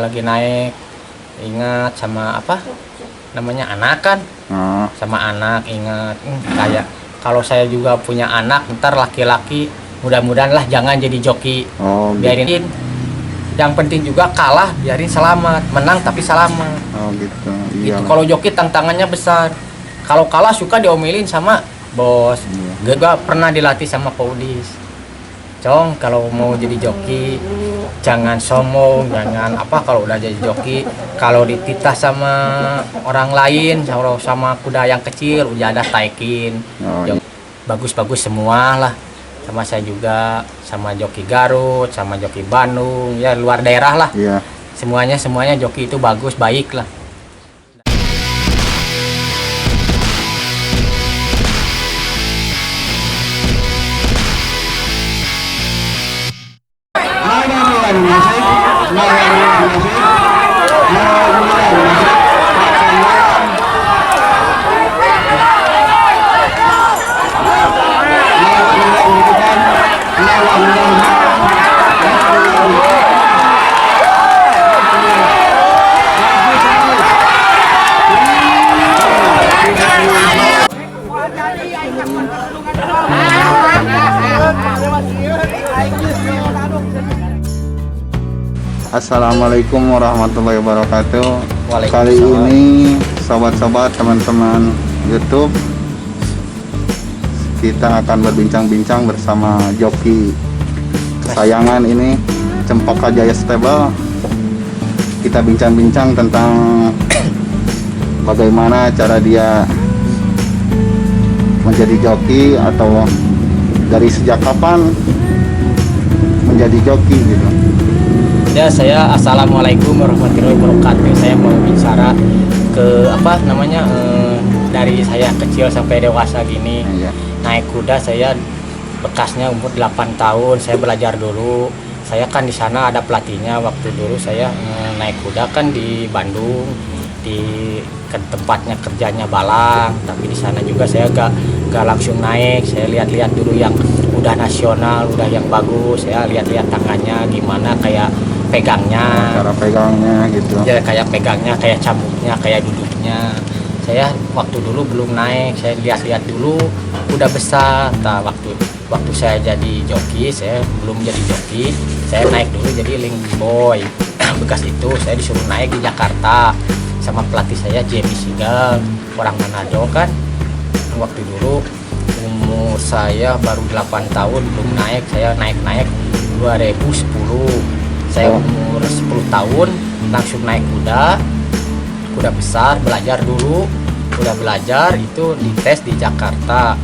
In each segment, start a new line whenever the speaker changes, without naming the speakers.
lagi naik, ingat sama apa namanya anak kan, sama anak ingat kayak kalau saya juga punya anak ntar laki-laki, mudah-mudahan lah jangan jadi joki. Biarin, yang penting juga kalah biarin selamat, menang tapi selamat.
Gitu.
Gitu. Kalau joki tantangannya besar, kalau kalah suka diomelin sama bos. Gue juga pernah dilatih sama Paudis, Cong, kalau mau jadi joki jangan sombong, jangan apa. Kalau udah jadi joki, kalau dititah sama orang lain, sama kuda yang kecil udah ada taikin, bagus-bagus semua lah. Sama saya juga, sama joki Garut, sama joki Bandung, ya luar daerah lah. Semuanya joki itu bagus, baik lah.
Assalamualaikum warahmatullahi wabarakatuh. Kali ini sobat-sobat teman-teman YouTube, kita akan berbincang-bincang bersama joki kesayangan ini, Cempaka Jaya Stable. Kita bincang-bincang tentang bagaimana cara dia menjadi joki, atau dari sejak kapan menjadi joki gitu.
Ya, saya assalamualaikum warahmatullahi wabarakatuh. Saya mau bicara ke apa namanya dari saya kecil sampai dewasa gini. Naik kuda saya bekasnya umur 8 tahun. Saya belajar dulu. Saya kan di sana ada pelatihnya. Waktu dulu saya naik kuda kan di Bandung, di tempatnya kerjanya Balang. Tapi di sana juga saya gak langsung naik. Saya lihat-lihat dulu yang udah nasional, udah yang bagus. Saya lihat-lihat tangannya gimana, kayak pegangnya,
cara pegangnya gitu
ya, kayak pegangnya, kayak cambuknya, kayak duduknya. Saya waktu dulu belum naik, saya lihat-lihat dulu udah besar. Waktu saya jadi joki, saya belum jadi joki, saya naik dulu jadi link boy. Bekas itu saya disuruh naik di Jakarta sama pelatih saya Jamie Sigal, orang Manado kan. Waktu dulu umur saya baru 8 tahun, belum naik. Saya naik 2010. Saya umur 10 tahun langsung naik kuda besar, belajar dulu. Udah belajar itu dites di Jakarta.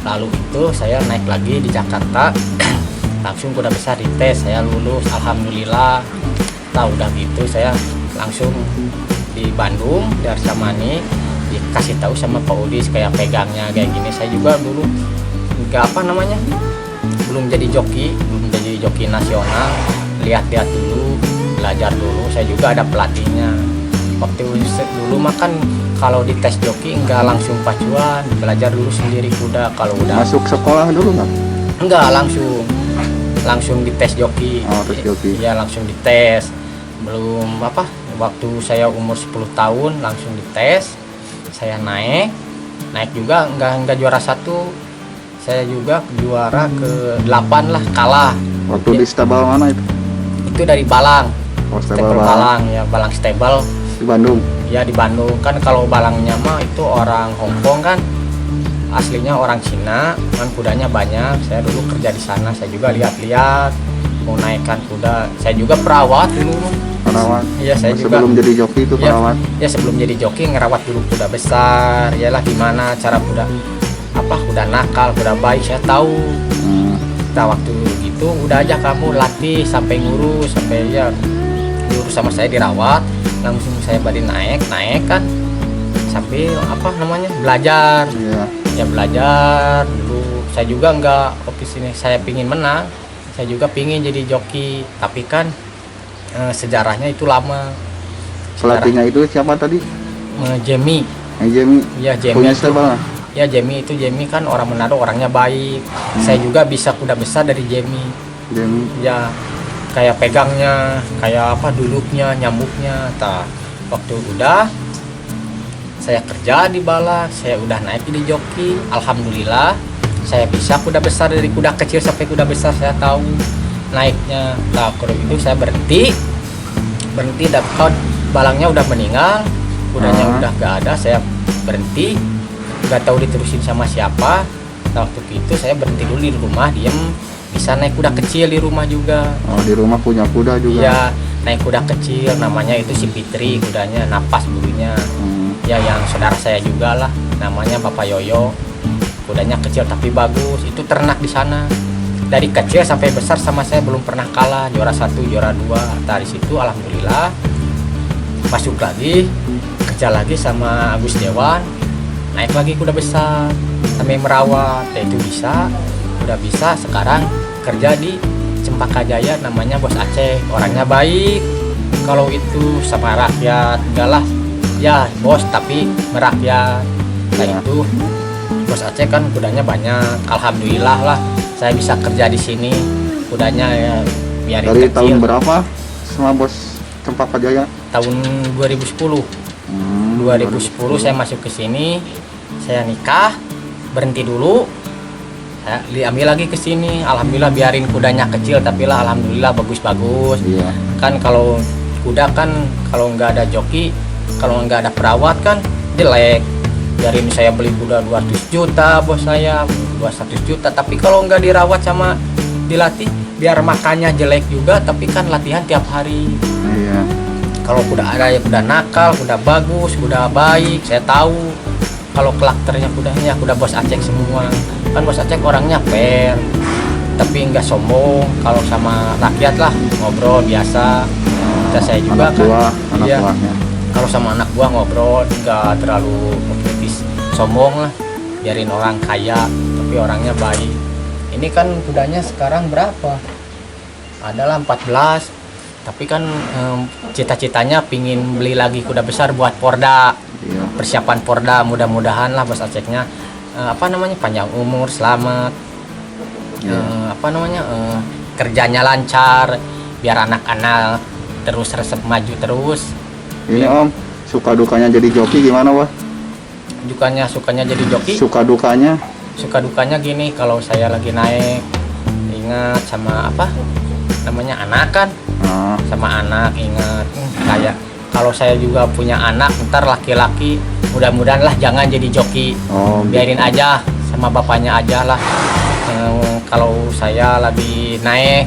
Lalu itu saya naik lagi di Jakarta, langsung kuda besar dites, saya lulus alhamdulillah. Nah udah gitu saya langsung di Bandung, di Arsamani, dikasih tahu sama Pak Udis kayak pegangnya kayak gini. Saya juga dulu belum jadi joki nasional. Lihat-lihat dulu, belajar dulu. Saya juga ada pelatihnya. Waktu dulu makan kalau dites joki nggak langsung pacuan, belajar dulu sendiri kuda. Kalau udah
masuk sekolah dulu nggak?
Enggak, langsung dites joki.
Tes joki.
Ya langsung dites. Belum waktu saya umur 10 tahun langsung dites. Saya naik juga nggak juara 1. Saya juga juara ke 8 lah, kalah.
Waktu di stable mana itu?
Itu dari Balang.
Stable
Balang ya, Balang Stable
di Bandung.
Ya di Bandung kan. Kalau Balangnya mah itu orang Hong Kong kan, aslinya orang Cina kan, kudanya banyak. Saya dulu kerja di sana, saya juga lihat-lihat mau naikkan kuda. Saya juga perawat dulu. Iya, saya juga
sebelum jadi joki itu perawat.
Ya sebelum jadi joki ngerawat dulu kuda besar. Yalah gimana cara kuda nakal, kuda baik saya tahu. Nah waktu itu udah aja kamu latih sampai ngurus, sampai ya diurus sama saya, dirawat. Langsung saya balik naik kan, sampai belajar. Ya belajar dulu. Saya juga nggak sini saya pingin menang, saya juga pingin jadi joki. Tapi kan sejarahnya itu lama.
Pelatihnya itu siapa tadi?
Jamie. Ya Jamie. Ya Jamie kan orang Manado, orangnya baik. Saya juga bisa kuda besar dari Jamie. Ya kayak pegangnya, kayak apa duduknya, nyambuknya. Waktu udah saya kerja di balak, saya udah naik jadi joki. Alhamdulillah saya bisa kuda besar, dari kuda kecil sampai kuda besar saya tahu naiknya. Kalau itu saya berhenti dapat balangnya udah meninggal, kudanya udah gak ada, saya berhenti, gak tahu diterusin sama siapa. Waktu itu saya berhenti dulu di rumah, diem, bisa naik kuda kecil di rumah juga.
Oh, di rumah punya kuda juga?
Iya, naik kuda kecil, namanya itu si Fitri, kudanya napas bulunya. Ya yang saudara saya juga lah, namanya Bapak Yoyo. Kudanya kecil tapi bagus, itu ternak di sana. Dari kecil sampai besar sama saya belum pernah kalah, juara 1, juara 2. Dari situ alhamdulillah masuk lagi, kerja lagi sama Agus Dewan, naik lagi kuda besar sampai merawat. Ya itu bisa, udah bisa. Sekarang kerja di Cempaka Jaya, namanya Bos Aceh, orangnya baik. Kalau itu sama rakyat enggak lah, ya bos tapi merakyat. Kayak itu Bos Aceh kan kudanya banyak, alhamdulillah lah saya bisa kerja di sini. Kudanya ya biarin
dari
kecil.
tahun berapa sama Bos Cempaka Jaya?
Tahun 2010. 2010 saya masuk ke sini, saya nikah, berhenti dulu, saya diambil lagi ke sini. Alhamdulillah biarin kudanya kecil tapi lah alhamdulillah bagus-bagus.
Iya.
Kan kalau kuda kan kalau nggak ada joki, kalau nggak ada perawat kan jelek. Biarin saya beli kuda 200 juta bos saya, 200 juta, tapi kalau nggak dirawat sama dilatih, biar makannya jelek juga, tapi kan latihan tiap hari.
Iya.
Kalau kuda ada ya kuda nakal, kuda bagus, kuda baik, saya tahu. Kalau karakternya kudanya kuda Bos Aceh semua. Kan Bos Aceh orangnya fair, tapi nggak sombong. Kalau sama rakyat lah ngobrol biasa. Kita saya juga
anak buah,
kan.
anak
Iya.
buahnya.
Kalau sama anak buah ngobrol nggak terlalu sombong lah, biarin orang kaya tapi orangnya baik. Ini kan kudanya sekarang berapa? Adalah 14, tapi kan cita-citanya pingin beli lagi kuda besar buat Porda.
Iya.
Persiapan Porda, mudah-mudahan lah Bos Acehnya apa namanya panjang umur, selamat. Apa namanya kerjanya lancar, biar anak-anak terus resep maju terus.
Ini Om, suka dukanya jadi joki gimana Wah?
Sukanya jadi joki.
Suka dukanya?
Suka dukanya gini, kalau saya lagi naik ingat sama apa namanya anak kan, sama anak ingat kayak kalau saya juga punya anak ntar laki-laki, mudah-mudahan lah jangan jadi joki. Biarin aja sama bapaknya aja lah. Kalau saya lagi naik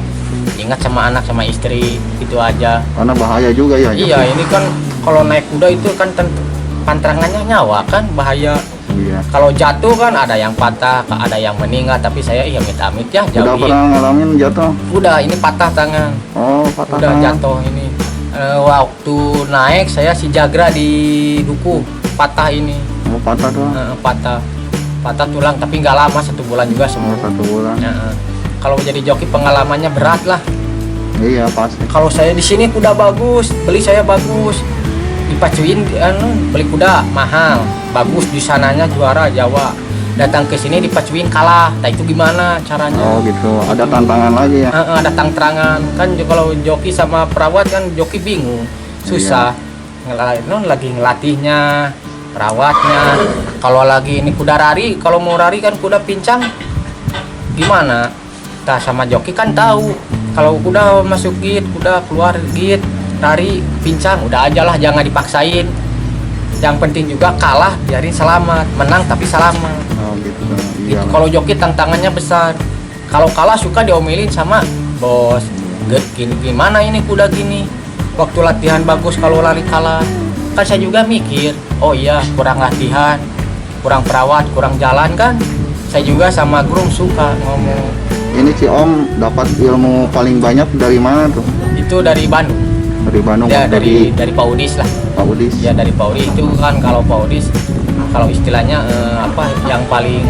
ingat sama anak sama istri, itu aja.
Karena bahaya juga ya.
Iya, ini kan kalau naik kuda itu kan pantrangannya nyawa kan, bahaya.
Iya.
Kalau jatuh kan ada yang patah, ada yang meninggal, tapi saya amit-amit ya
Udah
jauhin.
pernah ngalamin jatuh?
Udah, ini patah tangan.
Oh, patah
Udah
tangan.
jatuh ini. Waktu naik saya si Jagra di Duku patah ini.
Oh, patah doang.
Patah tulang, tapi nggak lama, 1 bulan juga sembuh.
1 bulan.
Kalau jadi joki pengalamannya berat lah.
Iya pasti.
Kalau saya di sini kuda bagus, beli saya bagus, dipacuin beli kuda mahal, bagus di sananya juara Jawa, datang ke sini dipacuin kalah. Nah itu gimana caranya?
Oh gitu, ada tantangan lagi ya?
Ada tantangan kan, kalau joki sama perawat kan joki bingung, susah. Lagi ngelatihnya, perawatnya. Kalau lagi ini kuda rari, kalau mau rari kan kuda pincang, gimana? Kita sama joki kan tahu. Kalau kuda masuk git, kuda keluar git, rari, pincang, udah aja lah, jangan dipaksain. Yang penting juga kalah, biarin selamat, menang tapi selamat.
Oh gitu. Iya.
Kalau joki tantangannya besar. Kalau kalah suka diomelin sama bos. Gimana ini kuda gini? Waktu latihan bagus, kalau lari kalah. Kan saya juga mikir, oh iya kurang latihan, kurang perawat, kurang jalan kan. Saya juga sama Grum suka ngomong.
Ini si Om dapat ilmu paling banyak dari mana tuh?
Itu dari Bandung.
Dari Bandung?
Ya dari Pak Udis lah.
Pak Udis?
Ya dari Pak Udis itu kan, kalau Pak Udis kalau istilahnya apa yang paling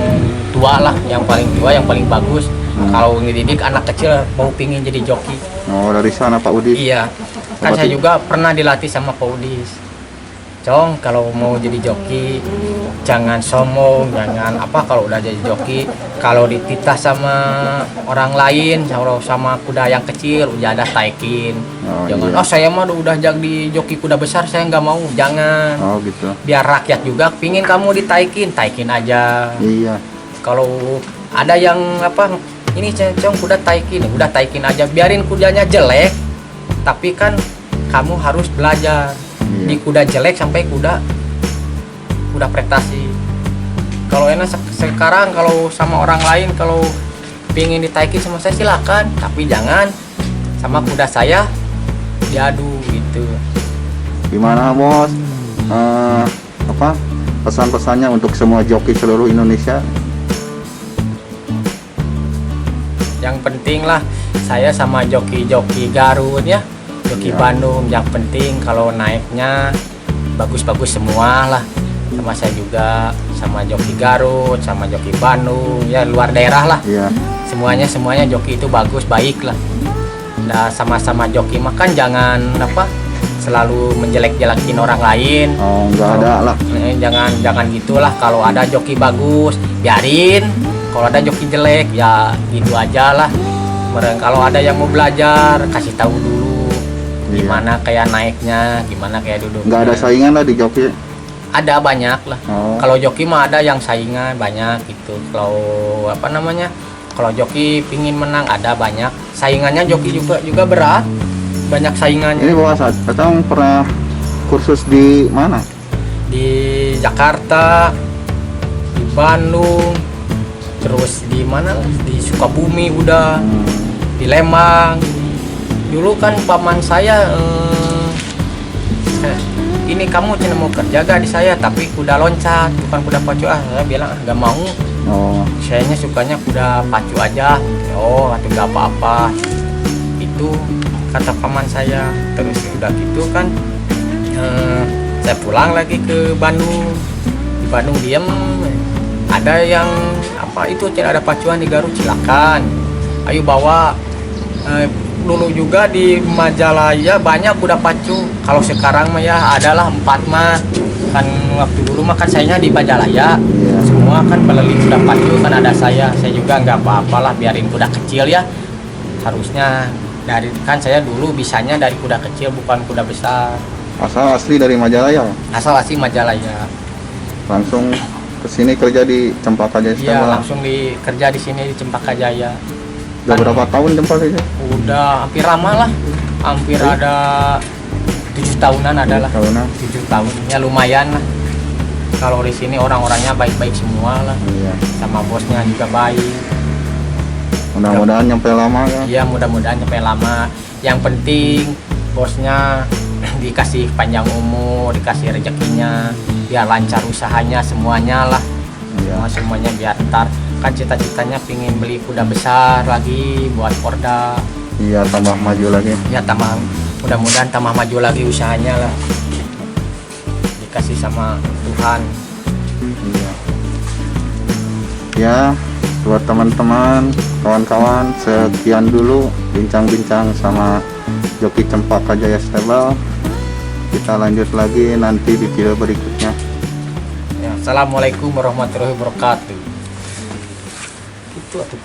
tua lah, yang paling tua, yang paling bagus. Kalau ngedidik anak kecil mau pingin jadi joki.
Oh dari sana Pak Udis?
Iya. Kan saya juga pernah dilatih sama Pak Udis. Cong, kalau mau jadi joki jangan sombong, jangan apa. Kalau udah jadi joki, kalau dititah sama orang lain, kalau sama kuda yang kecil udah ada taikin. Jangan,
iya.
oh saya mah udah jadi joki kuda besar, saya nggak mau. Jangan.
Oh gitu.
Biar rakyat juga pingin kamu ditaikin, taikin aja.
Iya.
Kalau ada yang apa, ini Cong kuda taikin, udah taikin aja. Biarin kudanya jelek, tapi kan kamu harus belajar. Di kuda jelek sampai kuda prestasi. Kalau enak sekarang kalau sama orang lain, kalau pingin ditaikin sama saya silakan, tapi jangan sama kuda saya diadu gitu.
Gimana bos? Apa pesan-pesannya untuk semua joki seluruh Indonesia?
Yang penting lah saya sama joki-joki Garut ya, joki Bandung, yang penting kalau naiknya bagus-bagus semua lah. Sama saya juga, sama joki Garut, sama joki Bandung, ya luar daerah lah.
Iya.
Semuanya joki itu bagus, baik lah. Nah, sama-sama joki makan jangan apa selalu menjelek-jelekin orang lain.
Oh, nggak ada lah.
Jangan gitulah. Kalau ada joki bagus biarin, kalau ada joki jelek ya gitu aja lah. Kalau ada yang mau belajar kasih tahu dulu gimana kayak naiknya, gimana kayak duduknya.
Nggak ada saingan lah di joki.
Ada banyak lah.
Oh.
Kalau joki mah ada yang saingan banyak gitu. Kalau apa namanya? Kalau joki pingin menang ada banyak. Saingannya joki juga berat. Banyak saingannya.
Ini bos, Atang pernah kursus di mana?
Di Jakarta, di Bandung, terus di mana? Di Sukabumi udah, di Lembang. Dulu kan paman saya ini kamu cina mau kerja gak di saya, tapi kuda loncat bukan kuda pacu. Saya bilang gak mau.
Oh.
Sayanya sukanya kuda pacu aja. Oh, atau gak apa-apa. Itu kata paman saya. Terus udah gitu kan saya pulang lagi ke Bandung. Di Bandung diem. Ada yang apa itu tidak ada pacuan di Garut, silakan. Ayo bawa. Dulu juga di Majalaya banyak kuda pacu. Kalau sekarang mah ya adalah 4 mah. Kan waktu dulu mah kan sayanya di Majalaya. Semua kan beli kuda pacu kan ada saya. Saya juga nggak apa-apalah biarin kuda kecil ya. Harusnya dari kan saya dulu bisanya dari kuda kecil bukan kuda besar.
Asal asli dari Majalaya.
Asal asli Majalaya.
Langsung kesini kerja di Cempaka Jaya.
Iya, langsung kerja di sini di Cempaka Jaya.
Udah berapa tahun Cempaka Jaya?
Udah hampir lama lah. Hampir ada 7 tahunan adalah. 7 tahun. Ya lumayan lah. Kalau di sini orang-orangnya baik-baik semua lah.
Iya.
Sama bosnya juga baik.
Mudah-mudahan nyampe lama ya.
Iya, mudah-mudahan nyampe lama. Yang penting bosnya dikasih panjang umur, dikasih rezekinya, biar lancar usahanya semuanya lah.
Iya.
Semuanya biar ntar kan cita-citanya pingin beli kuda besar lagi buat Porda.
Iya, tambah maju lagi.
Ya mudah-mudahan tambah maju lagi usahanya lah. Dikasih sama Tuhan.
Iya. Ya, buat teman-teman, kawan-kawan, sekian dulu bincang-bincang sama joki Cempaka Jaya Stable. Kita lanjut lagi nanti di video berikutnya.
Ya, assalamualaikum warahmatullahi wabarakatuh. Itu atuh.